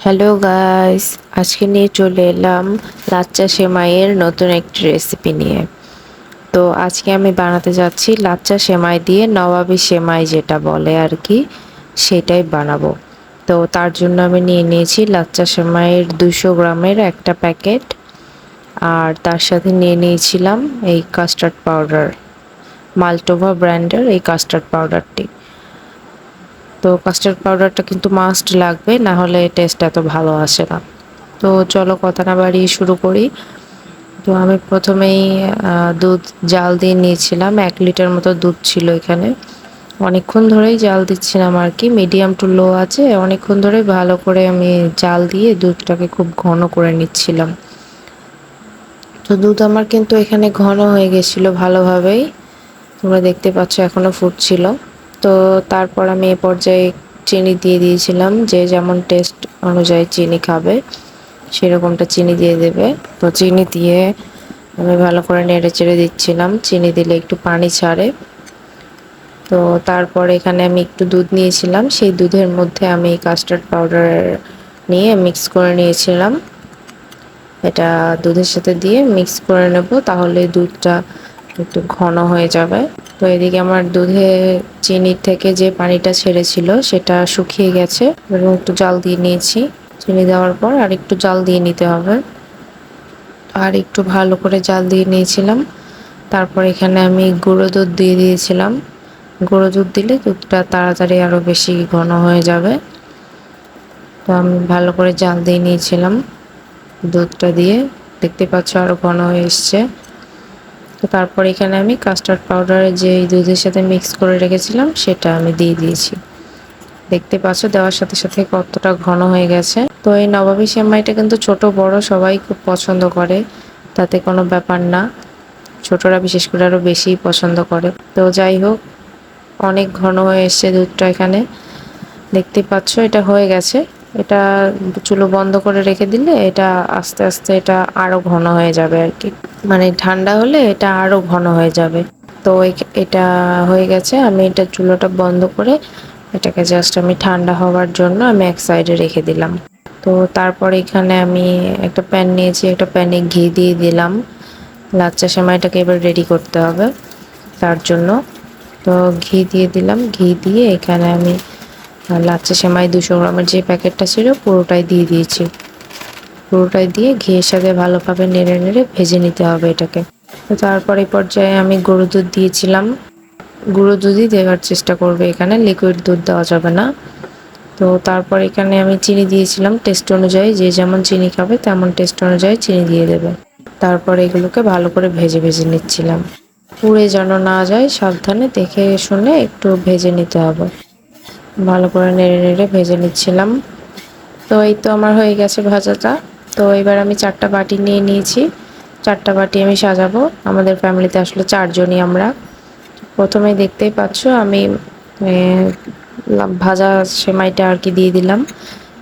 Hello guys, আজকে নিয়ে চলে এলাম লাচ্চা সেমাইয়ের নতুন একটি রেসিপি নিয়ে। তো আজকে আমি বানাতে যাচ্ছি লাচ্চা সেমাই দিয়ে নবাবী সেমাই, যেটা বলে আর কি, সেটাই বানাবো। তো তার জন্য আমি নিয়ে নিয়েছি লাচ্চা সেমাইয়ের 200 গ্রামের একটা প্যাকেট, আর তার সাথে নিয়ে নিয়েছিলাম এই কাস্টার্ড পাউডার, মাল্টোভা ব্র্যান্ডের এই কাস্টার্ড পাউডারটি। তো কাস্টার্ড পাউডারটা কিন্তু মাস্ট লাগবে, না হলে টেস্ট এত ভালো আসে না। তো চলো কথা না বাড়িয়ে শুরু করি। তো আমি প্রথমেই দুধ জাল দিয়ে নিয়েছিলাম, 1 লিটার মতো দুধ ছিল এখানে। অনেকক্ষণ ধরেই জাল দিচ্ছিলাম আর কি, মিডিয়াম টু লো আছে, অনেকক্ষণ ধরে ভালো করে আমি জাল দিয়ে দুধটাকে খুব ঘন করে নিচ্ছিলাম। তো দুধ আমার কিন্তু এখানে ঘন হয়ে গেছিলো ভালোভাবেই, তোমরা দেখতে পাচ্ছ এখনো ফুটছিল। তো তারপর আমি এ পর্যায়ে চিনি দিয়ে দিয়েছিলাম, যে যেমন টেস্ট অনুযায়ী চিনি খাবে সেরকমটা চিনি দিয়ে দেবে। তো চিনি দিয়ে আমি ভালো করে নেড়ে চেড়ে দিচ্ছিলাম, চিনি দিলে একটু পানি ছাড়ে। তো তারপর এখানে আমি একটু দুধ নিয়েছিলাম, সেই দুধের মধ্যে আমি কাস্টার্ড পাউডার নিয়ে মিক্স করে নিয়েছিলাম। এটা দুধের সাথে দিয়ে মিক্স করে নেব, তাহলে দুধটা একটু ঘন হয়ে যাবে। তো এদিকে আমার দুধে চিনির থেকে যে পানিটা ছেড়েছিল সেটা শুকিয়ে গেছে, এবং একটু জাল দিয়ে নিয়েছি। চিনি দেওয়ার পর আর একটু জাল দিয়ে নিতে হবে, আর একটু ভালো করে জাল দিয়ে নিয়েছিলাম। তারপর এখানে আমি গুঁড়ো দুধ দিয়ে দিয়েছিলাম। গুঁড়ো দুধ দিলে দুধটা তাড়াতাড়ি আরও বেশি ঘন হয়ে যাবে। তো আমি ভালো করে জাল দিয়ে নিয়েছিলাম দুধটা দিয়ে, দেখতে পাচ্ছ আরও ঘন হয়ে এসছে। তো তারপর এখানে আমি কাস্টার্ড পাউডার যে দুধের সাথে মিক্স করে রেখেছিলাম সেটা আমি দিয়ে দিয়েছি। দেখতে পাচ্ছ দেওয়ার সাথে সাথে কতটা ঘন হয়ে গেছে। তো এই নবাবী সেমাইটা কিন্তু ছোট বড় সবাই খুব পছন্দ করে, তাতে কোনো ব্যাপার না। ছোটরা বিশেষ করে আরও বেশিই পছন্দ করে। তো যাই হোক, অনেক ঘন হয়ে এসছে দুধটা এখানে, দেখতে পাচ্ছ এটা হয়ে গেছে। এটা চুলো বন্ধ করে রেখে দিলে এটা আস্তে আস্তে এটা আরও ঘন হয়ে যাবে আর কি, মানে ঠান্ডা হলে এটা আরও ঘন হয়ে যাবে। তো এটা হয়ে গেছে, আমি এটা চুলোটা বন্ধ করে এটাকে জাস্ট আমি ঠান্ডা হওয়ার জন্য আমি এক সাইডে রেখে দিলাম। তো তারপর এখানে আমি একটা প্যান নিয়েছি, একটা প্যানে ঘি দিয়ে দিলাম। লাচ্চা সেমাইটাকে এবার রেডি করতে হবে তার জন্য। তো ঘি দিয়ে দিলাম, ঘি দিয়ে এখানে আমি লাচ্চা সেমাই 200 গ্রামের যে প্যাকেটটা ছিল পুরোটাই দিয়ে দিয়েছি। পুরোটাই দিয়ে ঘিয়ের সাথে ভালোভাবে নেড়ে নেড়ে ভেজে নিতে হবে এটাকে। তো তারপর এই পর্যায়ে আমি গরুর দুধ দিয়েছিলাম। গুঁড়ো দুধই দেওয়ার চেষ্টা করবে, এখানে লিকুইড দুধ দেওয়া যাবে না। তো তারপর এখানে আমি চিনি দিয়েছিলাম টেস্ট অনুযায়ী, যে যেমন চিনি খাবে তেমন টেস্ট অনুযায়ী চিনি দিয়ে দেবে। তারপর এগুলোকে ভালো করে ভেজে ভেজে নিচ্ছিলাম, পুড়ে যেন না যায় সাবধানে দেখে শুনে একটু ভেজে নিতে হবে। ভালো করে নেড়ে নেড়ে ভেজে নিচ্ছিলাম। তো এই তো আমার হয়ে গেছে ভাজাটা। তো এবার আমি 4টা বাটি নিয়ে নিয়েছি, 4টা বাটি আমি সাজাবো। আমাদের ফ্যামিলিতে আসলে 4জনই আমরা। প্রথমেই দেখতেই পাচ্ছ আমি ভাজা সেমাইটা আর কি দিয়ে দিলাম,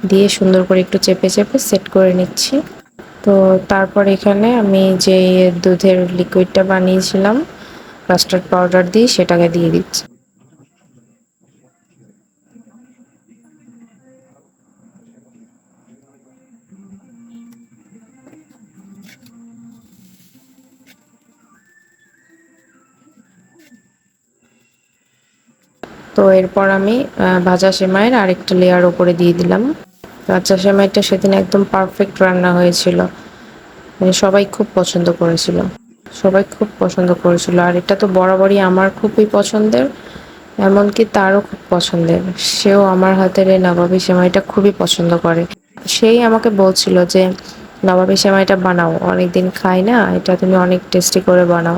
দিয়ে সুন্দর করে একটু চেপে চেপে সেট করে নিচ্ছি। তো তারপর এখানে আমি যে দুধের লিকুইডটা বানিয়েছিলাম কাস্টার্ড পাউডার দিয়ে সেটাকে দিয়ে দিচ্ছি। তো এরপর আমি ভাজা সেমাইয়ের আরেকটা লেয়ার ওপরে দিয়ে দিলাম। ভাজা সেমাইটা সেদিন একদম পারফেক্ট রান্না হয়েছিল, মানে সবাই খুব পছন্দ করেছিল, সবাই খুব পছন্দ করেছিল। আর এটা তো বরাবরই আমার খুবই পছন্দের, এমনকি তারও খুব পছন্দের। সেও আমার হাতের এই নবাবী সেমাইটা খুবই পছন্দ করে। সেই আমাকে বলছিল যে নবাবী সেমাইটা বানাও, অনেকদিন খাই না, এটা তুমি অনেক টেস্টি করে বানাও।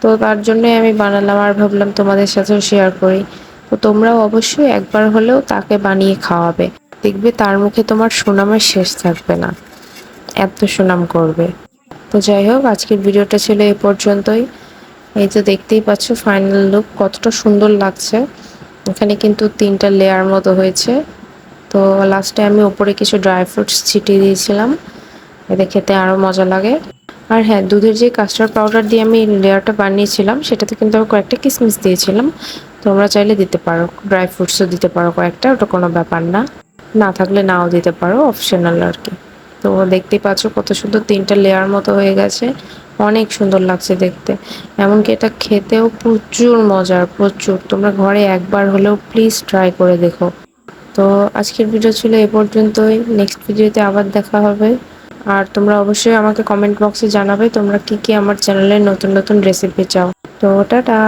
তো তার জন্যই আমি বানালাম, আর ভাবলাম তোমাদের সাথেও শেয়ার করি। তো তোমরাও অবশ্যই একবার হলেও তাকে বানিয়ে খাওয়াবে, দেখবে তার মুখে তোমার সুনামের শেষ থাকবে না, এত সুনাম করবে। তো যাই হোক, আজকের ভিডিওটা ছিল এই পর্যন্তই। এই তো দেখতেই পাচ্ছ ফাইনাল লুক কতটা সুন্দর লাগছে। এখানে কিন্তু 3টা লেয়ার মতো হয়েছে। তো লাস্টে আমি উপরে কিছু ড্রাই ফ্রুটস ছিটিয়ে দিয়েছিলাম, এতে খেতে আরও মজা লাগে। আর হ্যাঁ, দুধের যে কাস্টার্ড পাউডার দিয়ে আমি লেয়ারটা বানিয়েছিলাম সেটাতে কিন্তু আমি কয়েকটা কিশমিশ দিয়েছিলাম, তোমরা চাইলে দিতে পারো, ড্রাই ফ্রুটসও দিতে পারো কয়েকটা, ওটা কোনো ব্যাপার না। না থাকলে নাও দিতে পারো, অপশনাল আর কি। তো দেখতেই পাচ্ছ কত সুন্দর 3টা লেয়ার মতো হয়ে গেছে, অনেক সুন্দর লাগছে দেখতে। এমনকি এটা খেতেও প্রচুর মজার, প্রচুর। তোমরা ঘরে একবার হলেও প্লিজ ট্রাই করে দেখো। তো আজকের ভিডিও ছিল এ পর্যন্তই, নেক্সট ভিডিওতে আবার দেখা হবে। আর তোমরা অবশ্যই আমাকে কমেন্ট বক্সে জানাবে তোমরা কি কি আমার চ্যানেলে নতুন নতুন রেসিপি চাও। তো টাটা।